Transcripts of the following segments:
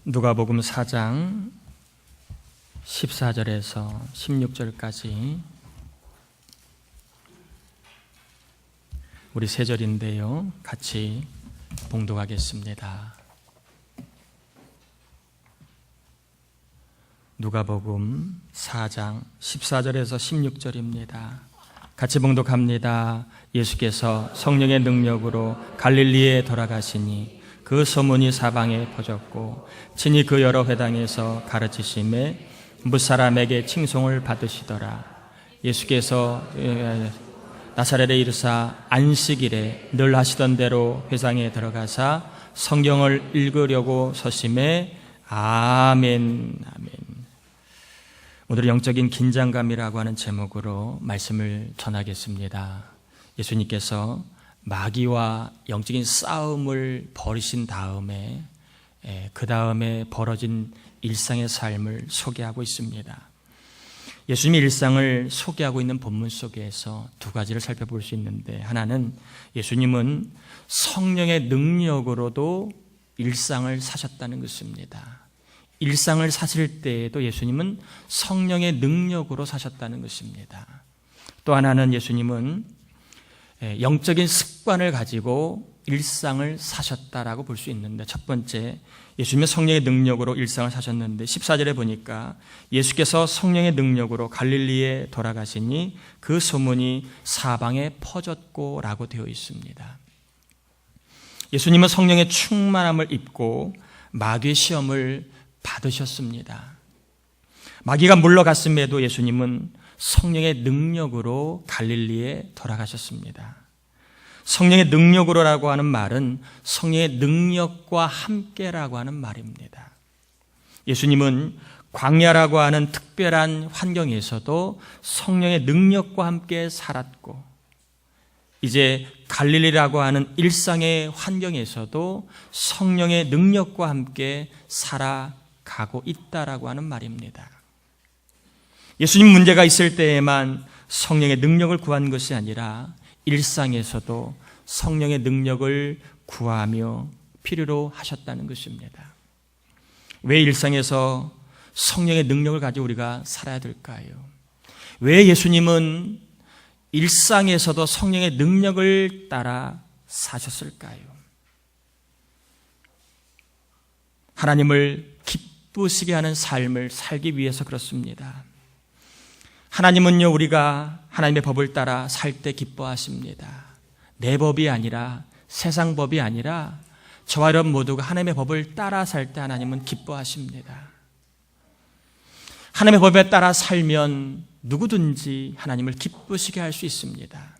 누가복음 4장 14절에서 16절까지 우리 세 절인데요. 같이 봉독하겠습니다. 누가복음 4장 14절에서 16절입니다. 같이 봉독합니다. 예수께서 성령의 능력으로 갈릴리에 돌아가시니 그 소문이 사방에 퍼졌고 친히 그 여러 회당에서 가르치심에 무사람에게 칭송을 받으시더라. 예수께서 나사렛에 이르사 안식일에 늘 하시던 대로 회당에 들어가사 성경을 읽으려고 서심에 아멘. 오늘은 영적인 긴장감이라고 하는 제목으로 말씀을 전하겠습니다. 예수님께서 마귀와 영적인 싸움을 벌이신 다음에 그 다음에 벌어진 일상의 삶을 소개하고 있습니다. 예수님의 일상을 소개하고 있는 본문 속에서 두 가지를 살펴볼 수 있는데, 하나는 예수님은 성령의 능력으로도 일상을 사셨다는 것입니다. 일상을 사실 때에도 예수님은 성령의 능력으로 사셨다는 것입니다. 또 하나는 예수님은 영적인 습관을 가지고 일상을 사셨다라고 볼 수 있는데, 첫 번째, 예수님의 성령의 능력으로 일상을 사셨는데 14절에 보니까 예수께서 성령의 능력으로 갈릴리에 돌아가시니 그 소문이 사방에 퍼졌고 라고 되어 있습니다. 예수님은 성령의 충만함을 입고 마귀의 시험을 받으셨습니다. 마귀가 물러갔음에도 예수님은 성령의 능력으로 갈릴리에 돌아가셨습니다. 성령의 능력으로라고 하는 말은 성령의 능력과 함께라고 하는 말입니다. 예수님은 광야라고 하는 특별한 환경에서도 성령의 능력과 함께 살았고, 이제 갈릴리라고 하는 일상의 환경에서도 성령의 능력과 함께 살아가고 있다라고 하는 말입니다. 예수님 문제가 있을 때에만 성령의 능력을 구한 것이 아니라 일상에서도 성령의 능력을 구하며 필요로 하셨다는 것입니다. 왜 일상에서 성령의 능력을 가지고 우리가 살아야 될까요? 왜 예수님은 일상에서도 성령의 능력을 따라 사셨을까요? 하나님을 기쁘시게 하는 삶을 살기 위해서 그렇습니다. 하나님은요, 우리가 하나님의 법을 따라 살 때 기뻐하십니다. 내 법이 아니라, 세상 법이 아니라 저와 여러분 모두가 하나님의 법을 따라 살 때 하나님은 기뻐하십니다. 하나님의 법에 따라 살면 누구든지 하나님을 기쁘시게 할 수 있습니다.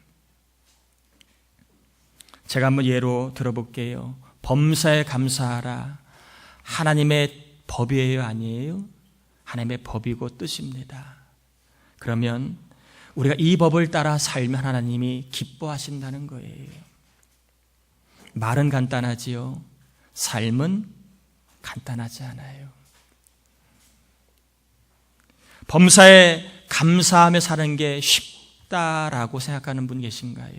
제가 한번 예로 들어볼게요. 범사에 감사하라. 하나님의 법이에요, 아니에요? 하나님의 법이고 뜻입니다. 그러면 우리가 이 법을 따라 살면 하나님이 기뻐하신다는 거예요. 말은 간단하지요. 삶은 간단하지 않아요. 범사에 감사하며 사는 게 쉽다라고 생각하는 분 계신가요?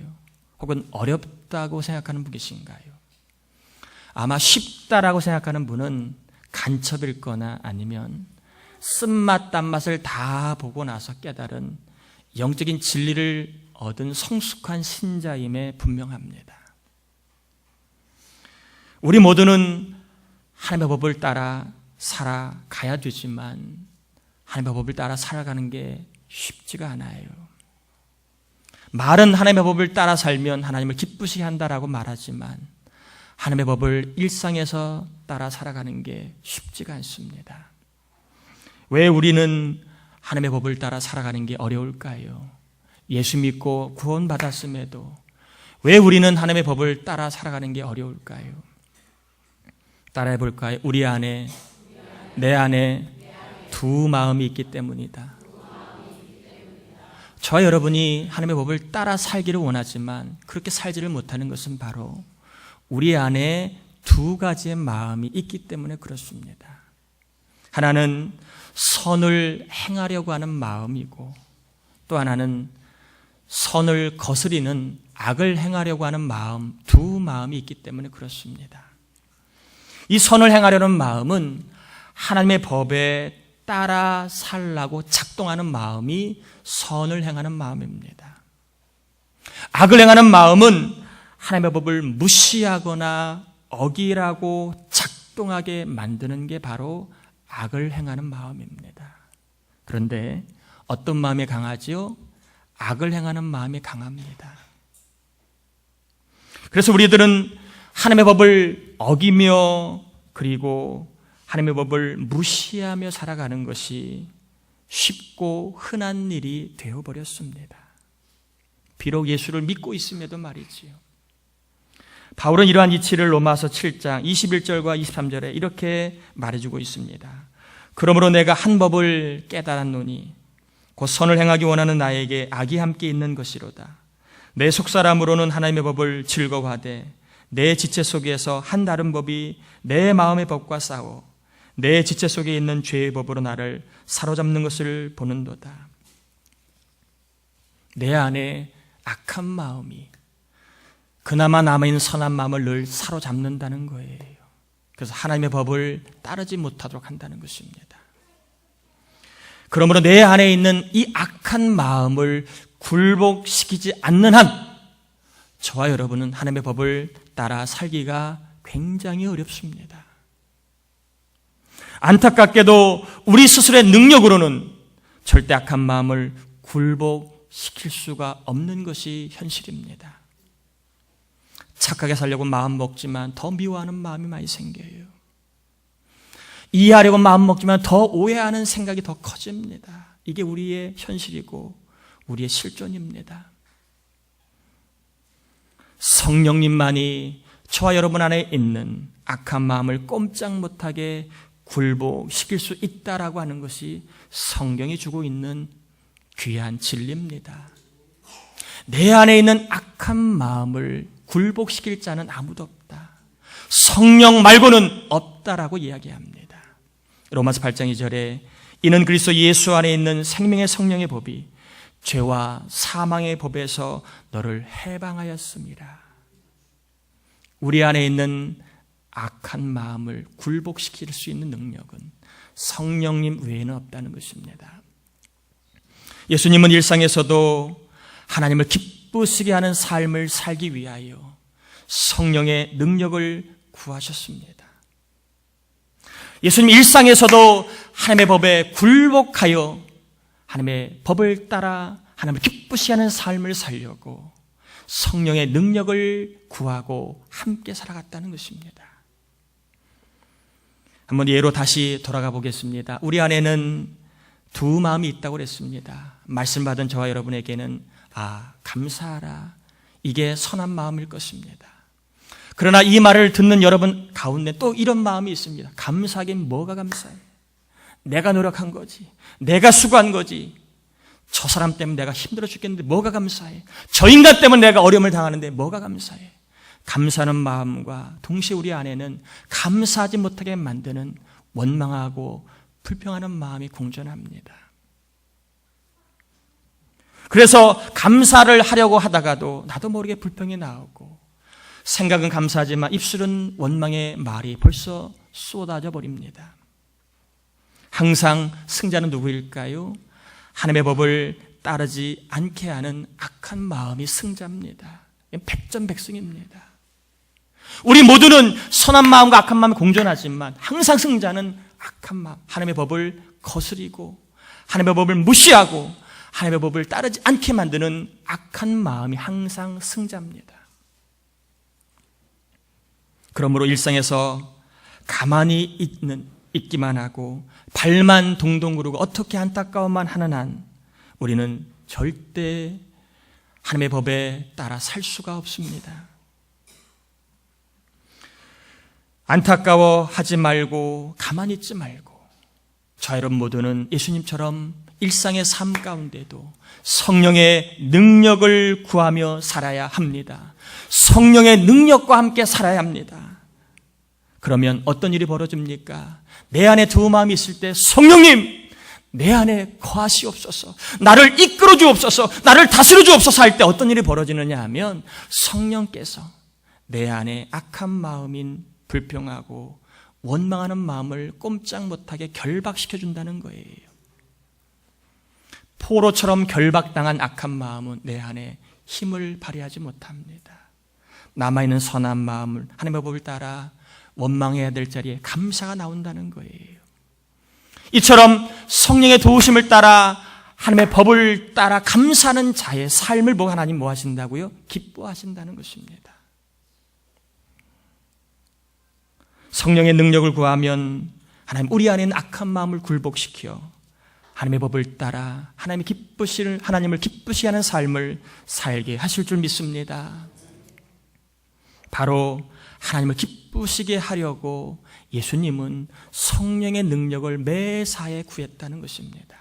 혹은 어렵다고 생각하는 분 계신가요? 아마 쉽다라고 생각하는 분은 간첩일 거나 아니면 쓴맛 단맛을 다 보고 나서 깨달은 영적인 진리를 얻은 성숙한 신자임에 분명합니다. 우리 모두는 하나님의 법을 따라 살아가야 되지만 하나님의 법을 따라 살아가는 게 쉽지가 않아요. 말은 하나님의 법을 따라 살면 하나님을 기쁘시게 한다라고 말하지만 하나님의 법을 일상에서 따라 살아가는 게 쉽지가 않습니다. 왜 우리는 하나님의 법을 따라 살아가는 게 어려울까요? 예수 믿고 구원받았음에도 왜 우리는 하나님의 법을 따라 살아가는 게 어려울까요? 따라해 볼까요? 우리 안에, 내 안에 두 마음이 있기 때문이다. 저와 여러분이 하나님의 법을 따라 살기를 원하지만 그렇게 살지를 못하는 것은 바로 우리 안에 두 가지의 마음이 있기 때문에 그렇습니다. 하나는 선을 행하려고 하는 마음이고, 또 하나는 선을 거스리는 악을 행하려고 하는 마음, 두 마음이 있기 때문에 그렇습니다. 이 선을 행하려는 마음은 하나님의 법에 따라 살라고 작동하는 마음이 선을 행하는 마음입니다. 악을 행하는 마음은 하나님의 법을 무시하거나 어기라고 작동하게 만드는 게 바로 악을 행하는 마음입니다. 그런데 어떤 마음이 강하지요? 악을 행하는 마음이 강합니다. 그래서 우리들은 하나님의 법을 어기며 그리고 하나님의 법을 무시하며 살아가는 것이 쉽고 흔한 일이 되어버렸습니다. 비록 예수를 믿고 있음에도 말이지요. 바울은 이러한 이치를 로마서 7장 21절과 23절에 이렇게 말해주고 있습니다. 그러므로 내가 한 법을 깨달았노니 곧 선을 행하기 원하는 나에게 악이 함께 있는 것이로다. 내 속사람으로는 하나님의 법을 즐거워하되 내 지체 속에서 한 다른 법이 내 마음의 법과 싸워 내 지체 속에 있는 죄의 법으로 나를 사로잡는 것을 보는도다. 내 안에 악한 마음이 그나마 남아있는 선한 마음을 늘 사로잡는다는 거예요. 그래서 하나님의 법을 따르지 못하도록 한다는 것입니다. 그러므로 내 안에 있는 이 악한 마음을 굴복시키지 않는 한 저와 여러분은 하나님의 법을 따라 살기가 굉장히 어렵습니다. 안타깝게도 우리 스스로의 능력으로는 절대 악한 마음을 굴복시킬 수가 없는 것이 현실입니다. 착하게 살려고 마음 먹지만 더 미워하는 마음이 많이 생겨요. 이해하려고 마음 먹지만 더 오해하는 생각이 더 커집니다. 이게 우리의 현실이고 우리의 실존입니다. 성령님만이 저와 여러분 안에 있는 악한 마음을 꼼짝 못하게 굴복시킬 수 있다라고 하는 것이 성경이 주고 있는 귀한 진리입니다. 내 안에 있는 악한 마음을 굴복시킬 자는 아무도 없다. 성령 말고는 없다라고 이야기합니다. 로마서 8장 2절에 이는 그리스도 예수 안에 있는 생명의 성령의 법이 죄와 사망의 법에서 너를 해방하였습니다. 우리 안에 있는 악한 마음을 굴복시킬 수 있는 능력은 성령님 외에는 없다는 것입니다. 예수님은 일상에서도 하나님을 기쁘시게 하는 삶을 살기 위하여 성령의 능력을 구하셨습니다. 예수님 일상에서도 하나님의 법에 굴복하여 하나님의 법을 따라 하나님을 기쁘시게 하는 삶을 살려고 성령의 능력을 구하고 함께 살아갔다는 것입니다. 한번 예로 다시 돌아가 보겠습니다. 우리 안에는 두 마음이 있다고 그랬습니다. 말씀 받은 저와 여러분에게는 감사하라. 이게 선한 마음일 것입니다. 그러나 이 말을 듣는 여러분 가운데 또 이런 마음이 있습니다. 감사하긴 뭐가 감사해? 내가 노력한 거지. 내가 수고한 거지. 저 사람 때문에 내가 힘들어 죽겠는데 뭐가 감사해? 저 인간 때문에 내가 어려움을 당하는데 뭐가 감사해? 감사하는 마음과 동시에 우리 안에는 감사하지 못하게 만드는 원망하고 불평하는 마음이 공존합니다. 그래서 감사를 하려고 하다가도 나도 모르게 불평이 나오고 생각은 감사하지만 입술은 원망의 말이 벌써 쏟아져 버립니다. 항상 승자는 누구일까요? 하나님의 법을 따르지 않게 하는 악한 마음이 승자입니다. 백전백승입니다. 우리 모두는 선한 마음과 악한 마음이 공존하지만 항상 승자는 악한 마음, 하나님의 법을 거스리고 하나님의 법을 무시하고 하나님의 법을 따르지 않게 만드는 악한 마음이 항상 승자입니다. 그러므로 일상에서 가만히 있기만 하고 발만 동동 구르고 어떻게 안타까워만 하는 한 우리는 절대 하나님의 법에 따라 살 수가 없습니다. 안타까워하지 말고 가만히 있지 말고 저 여러분 모두는 예수님처럼 일상의 삶 가운데도 성령의 능력을 구하며 살아야 합니다. 성령의 능력과 함께 살아야 합니다. 그러면 어떤 일이 벌어집니까? 내 안에 두 마음이 있을 때 성령님 내 안에 거하시옵소서, 나를 이끌어 주옵소서, 나를 다스려 주옵소서 할 때 어떤 일이 벌어지느냐 하면 성령께서 내 안에 악한 마음인 불평하고 원망하는 마음을 꼼짝 못하게 결박시켜 준다는 거예요. 포로처럼 결박당한 악한 마음은 내 안에 힘을 발휘하지 못합니다. 남아있는 선한 마음을 하나님의 법을 따라 원망해야 될 자리에 감사가 나온다는 거예요. 이처럼 성령의 도우심을 따라 하나님의 법을 따라 감사하는 자의 삶을 보고 하나님 뭐 하신다고요? 기뻐하신다는 것입니다. 성령의 능력을 구하면 하나님 우리 안에 있는 악한 마음을 굴복시켜 하나님의 법을 따라 하나님을 기쁘시게 하는 삶을 살게 하실 줄 믿습니다. 바로 하나님을 기쁘시게 하려고 예수님은 성령의 능력을 매사에 구했다는 것입니다.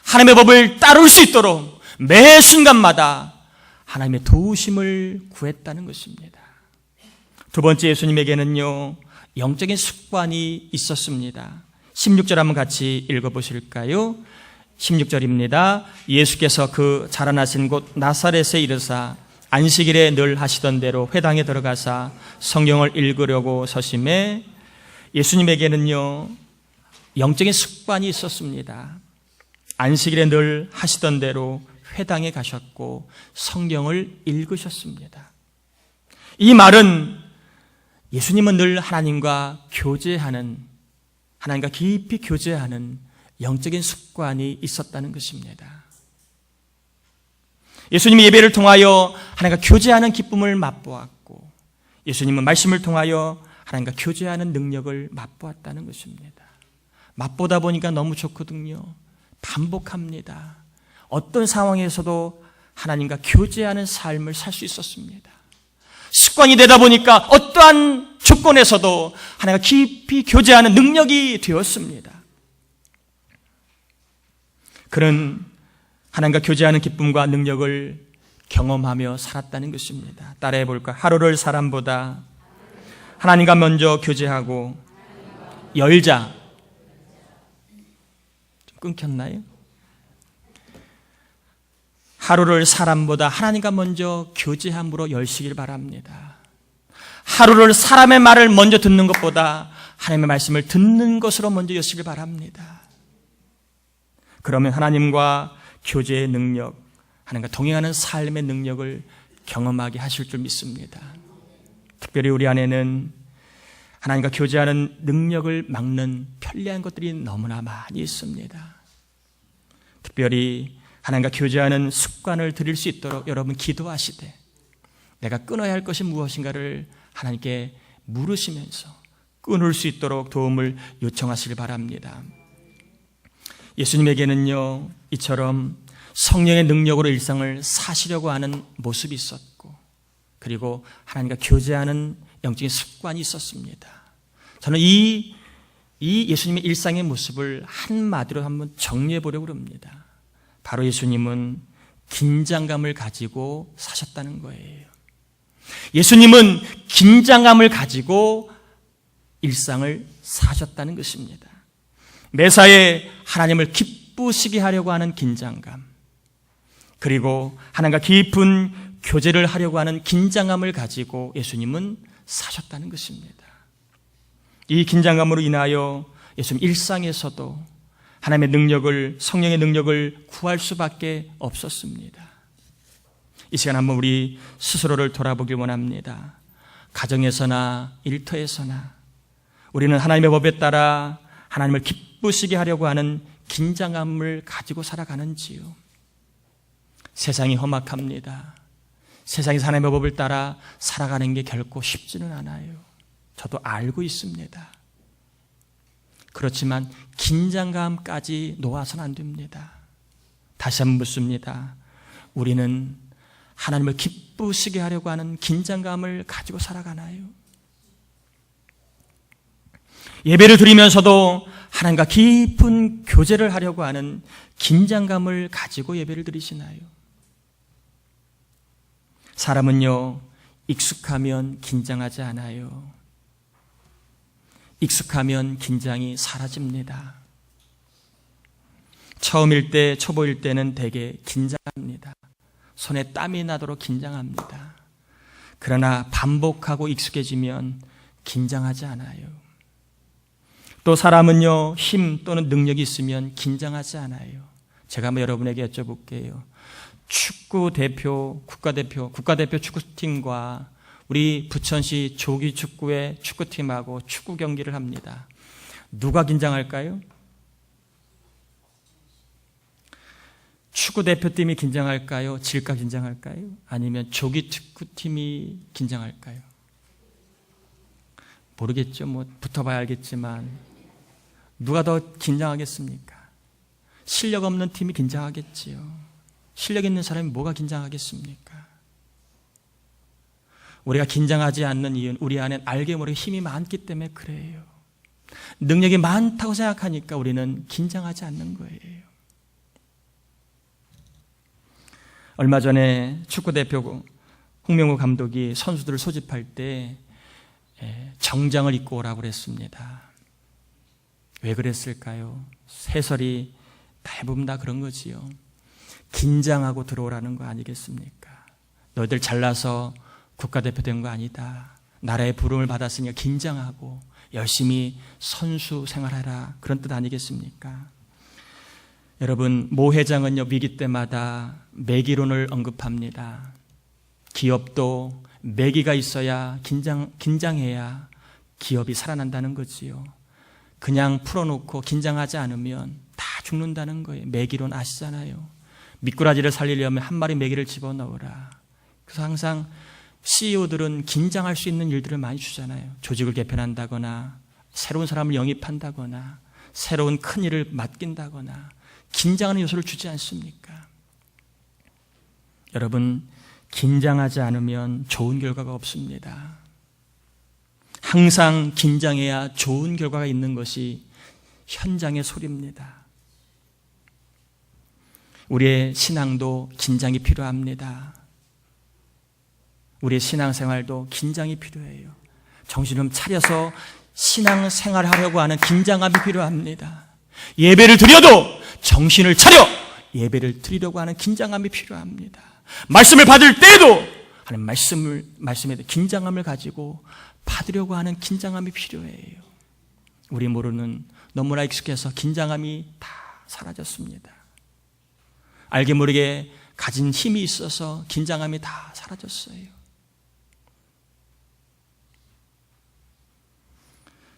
하나님의 법을 따를 수 있도록 매 순간마다 하나님의 도우심을 구했다는 것입니다. 두 번째, 예수님에게는요 영적인 습관이 있었습니다. 16절 한번 같이 읽어보실까요? 16절입니다. 예수께서 그 자라나신 곳 나사렛에 이르사 안식일에 늘 하시던 대로 회당에 들어가사 성경을 읽으려고 서심해 예수님에게는요 영적인 습관이 있었습니다. 안식일에 늘 하시던 대로 회당에 가셨고 성경을 읽으셨습니다. 이 말은 예수님은 늘 하나님과 깊이 교제하는 영적인 습관이 있었다는 것입니다. 예수님이 예배를 통하여 하나님과 교제하는 기쁨을 맛보았고 예수님은 말씀을 통하여 하나님과 교제하는 능력을 맛보았다는 것입니다. 맛보다 보니까 너무 좋거든요. 반복합니다. 어떤 상황에서도 하나님과 교제하는 삶을 살 수 있었습니다. 습관이 되다 보니까 어떠한 조건에서도 하나님과 깊이 교제하는 능력이 되었습니다. 그는 하나님과 교제하는 기쁨과 능력을 경험하며 살았다는 것입니다. 따라해 볼까? 하루를 사람보다 하나님과 먼저 교제하고 열자. 좀 끊겼나요? 하루를 사람보다 하나님과 먼저 교제함으로 열시길 바랍니다. 하루를 사람의 말을 먼저 듣는 것보다 하나님의 말씀을 듣는 것으로 먼저 여시길 바랍니다. 그러면 하나님과 교제의 능력, 하나님과 동행하는 삶의 능력을 경험하게 하실 줄 믿습니다. 특별히 우리 안에는 하나님과 교제하는 능력을 막는 편리한 것들이 너무나 많이 있습니다. 특별히 하나님과 교제하는 습관을 들일 수 있도록 여러분 기도하시되 내가 끊어야 할 것이 무엇인가를 하나님께 물으시면서 끊을 수 있도록 도움을 요청하시길 바랍니다. 예수님에게는요 이처럼 성령의 능력으로 일상을 사시려고 하는 모습이 있었고 그리고 하나님과 교제하는 영적인 습관이 있었습니다. 저는 이 예수님의 일상의 모습을 한마디로 한번 정리해 보려고 합니다. 바로 예수님은 긴장감을 가지고 사셨다는 거예요. 예수님은 긴장감을 가지고 일상을 사셨다는 것입니다. 매사에 하나님을 기쁘시게 하려고 하는 긴장감, 그리고 하나님과 깊은 교제를 하려고 하는 긴장감을 가지고 예수님은 사셨다는 것입니다. 이 긴장감으로 인하여 예수님 일상에서도 하나님의 능력을, 성령의 능력을 구할 수밖에 없었습니다. 이 시간 한번 우리 스스로를 돌아보길 원합니다. 가정에서나 일터에서나 우리는 하나님의 법에 따라 하나님을 기쁘시게 하려고 하는 긴장감을 가지고 살아가는지요. 세상이 험악합니다. 세상에서 하나님의 법을 따라 살아가는 게 결코 쉽지는 않아요. 저도 알고 있습니다. 그렇지만 긴장감까지 놓아서는 안 됩니다. 다시 한번 묻습니다. 우리는 하나님을 기쁘시게 하려고 하는 긴장감을 가지고 살아가나요? 예배를 드리면서도 하나님과 깊은 교제를 하려고 하는 긴장감을 가지고 예배를 드리시나요? 사람은요, 익숙하면 긴장하지 않아요. 익숙하면 긴장이 사라집니다. 처음일 때, 초보일 때는 되게 긴장합니다. 손에 땀이 나도록 긴장합니다. 그러나 반복하고 익숙해지면 긴장하지 않아요. 또 사람은요, 힘 또는 능력이 있으면 긴장하지 않아요. 제가 한번 여러분에게 여쭤볼게요. 축구대표, 국가대표 축구팀과 우리 부천시 조기축구의 축구팀하고 축구 경기를 합니다. 누가 긴장할까요? 축구대표팀이 긴장할까요? 질까 긴장할까요? 아니면 조기축구팀이 긴장할까요? 모르겠죠. 뭐 붙어봐야 알겠지만 누가 더 긴장하겠습니까? 실력 없는 팀이 긴장하겠지요. 실력 있는 사람이 뭐가 긴장하겠습니까? 우리가 긴장하지 않는 이유는 우리 안에 알게 모르게 힘이 많기 때문에 그래요. 능력이 많다고 생각하니까 우리는 긴장하지 않는 거예요. 얼마 전에 축구대표 홍명호 감독이 선수들을 소집할 때 정장을 입고 오라고 그랬습니다. 왜 그랬을까요? 해설이 대부분 다 그런 거지요. 긴장하고 들어오라는 거 아니겠습니까? 너희들 잘나서 국가대표 된 거 아니다. 나라의 부름을 받았으니까 긴장하고 열심히 선수 생활하라. 그런 뜻 아니겠습니까? 여러분, 모 회장은요, 위기 때마다 매기론을 언급합니다. 기업도 매기가 있어야 긴장해야 기업이 살아난다는 거지요. 그냥 풀어놓고 긴장하지 않으면 다 죽는다는 거예요. 매기론 아시잖아요. 미꾸라지를 살리려면 한 마리 매기를 집어넣으라. 그래서 항상 CEO들은 긴장할 수 있는 일들을 많이 주잖아요. 조직을 개편한다거나 새로운 사람을 영입한다거나 새로운 큰 일을 맡긴다거나 긴장하는 요소를 주지 않습니까? 여러분, 긴장하지 않으면 좋은 결과가 없습니다. 항상 긴장해야 좋은 결과가 있는 것이 현장의 소리입니다. 우리의 신앙도 긴장이 필요합니다. 우리의 신앙생활도 긴장이 필요해요. 정신을 좀 차려서 신앙생활하려고 하는 긴장감이 필요합니다. 예배를 드려도 정신을 차려 예배를 드리려고 하는 긴장감이 필요합니다. 말씀을 받을 때에도 하는 말씀에 긴장감을 가지고 받으려고 하는 긴장감이 필요해요. 우리 모르는 너무나 익숙해서 긴장감이 다 사라졌습니다. 알게 모르게 가진 힘이 있어서 긴장감이 다 사라졌어요.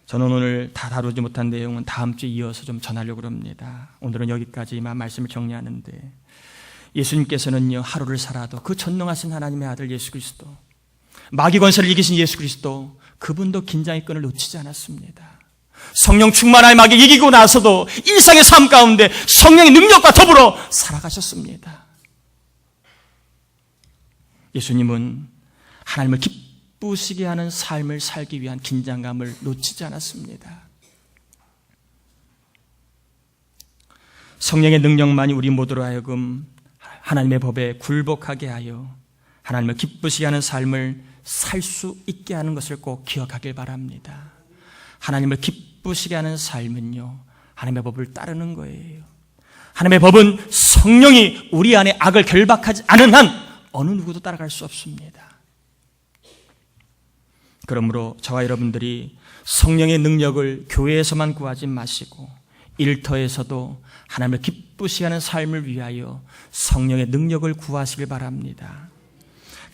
저는 오늘 다 다루지 못한 내용은 다음 주에 이어서 좀 전하려고 합니다. 오늘은 여기까지만 말씀을 정리하는데, 예수님께서는요, 하루를 살아도 그 전능하신 하나님의 아들 예수 그리스도, 마귀 권세를 이기신 예수 그리스도, 그분도 긴장의 끈을 놓치지 않았습니다. 성령 충만하여 마귀 이기고 나서도 일상의 삶 가운데 성령의 능력과 더불어 살아가셨습니다. 예수님은 하나님을 기쁘시게 하는 삶을 살기 위한 긴장감을 놓치지 않았습니다. 성령의 능력만이 우리 모두로 하여금 하나님의 법에 굴복하게 하여 하나님을 기쁘시게 하는 삶을 살 수 있게 하는 것을 꼭 기억하길 바랍니다. 하나님을 기쁘시게 하는 삶은요, 하나님의 법을 따르는 거예요. 하나님의 법은 성령이 우리 안에 악을 결박하지 않은 한 어느 누구도 따라갈 수 없습니다. 그러므로 저와 여러분들이 성령의 능력을 교회에서만 구하지 마시고 일터에서도 하나님을 기쁘시게 하는 삶을 위하여 성령의 능력을 구하시길 바랍니다.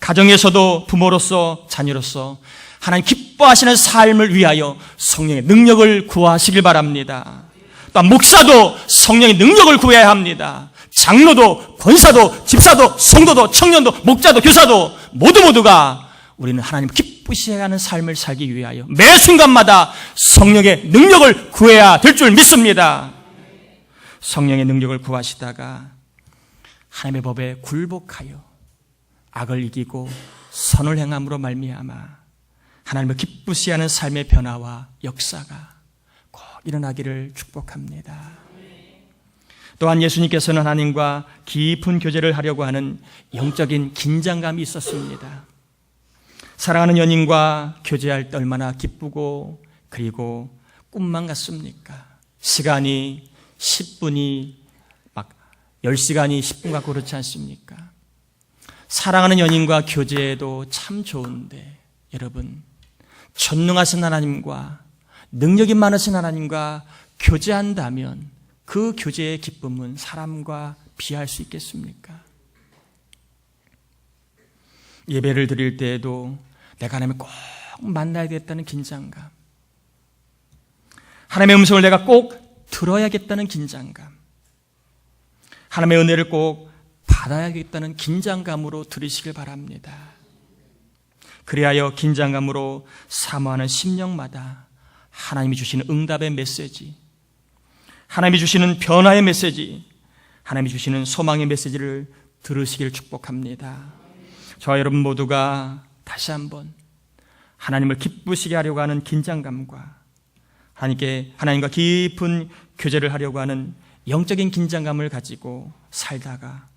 가정에서도 부모로서 자녀로서 하나님 기뻐하시는 삶을 위하여 성령의 능력을 구하시길 바랍니다. 또한 목사도 성령의 능력을 구해야 합니다. 장로도, 권사도, 집사도, 성도도, 청년도, 목자도, 교사도 모두가 우리는 하나님 기쁘시게 하는 삶을 살기 위하여 매 순간마다 성령의 능력을 구해야 될 줄 믿습니다. 성령의 능력을 구하시다가 하나님의 법에 굴복하여 악을 이기고 선을 행함으로 말미암아 하나님을 기쁘시게 하는 삶의 변화와 역사가 꼭 일어나기를 축복합니다. 또한 예수님께서는 하나님과 깊은 교제를 하려고 하는 영적인 긴장감이 있었습니다. 사랑하는 연인과 교제할 때 얼마나 기쁘고 그리고 꿈만 같습니까? 시간이 10분이 막 10시간이 10분 같고 그렇지 않습니까? 사랑하는 연인과 교제해도 참 좋은데 여러분, 전능하신 하나님과 능력이 많으신 하나님과 교제한다면 그 교제의 기쁨은 사람과 비할 수 있겠습니까? 예배를 드릴 때에도 내가 하나님을 꼭 만나야겠다는 긴장감, 하나님의 음성을 내가 꼭 들어야겠다는 긴장감, 하나님의 은혜를 꼭 받아야겠다는 긴장감으로 들으시길 바랍니다. 그리하여 긴장감으로 사모하는 심령마다 하나님이 주시는 응답의 메시지, 하나님이 주시는 변화의 메시지, 하나님이 주시는 소망의 메시지를 들으시길 축복합니다. 저와 여러분 모두가 다시 한번 하나님을 기쁘시게 하려고 하는 긴장감과 하나님과 깊은 교제를 하려고 하는 영적인 긴장감을 가지고 살다가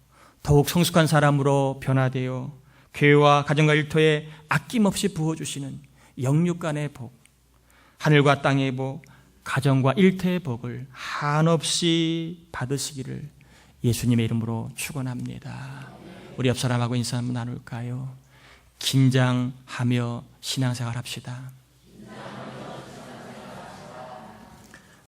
더욱 성숙한 사람으로 변화되어 교회와 가정과 일터에 아낌없이 부어주시는 영육간의 복, 하늘과 땅의 복, 가정과 일터의 복을 한없이 받으시기를 예수님의 이름으로 축원합니다. 우리 옆 사람하고 인사 한번 나눌까요? 긴장하며 신앙생활 합시다.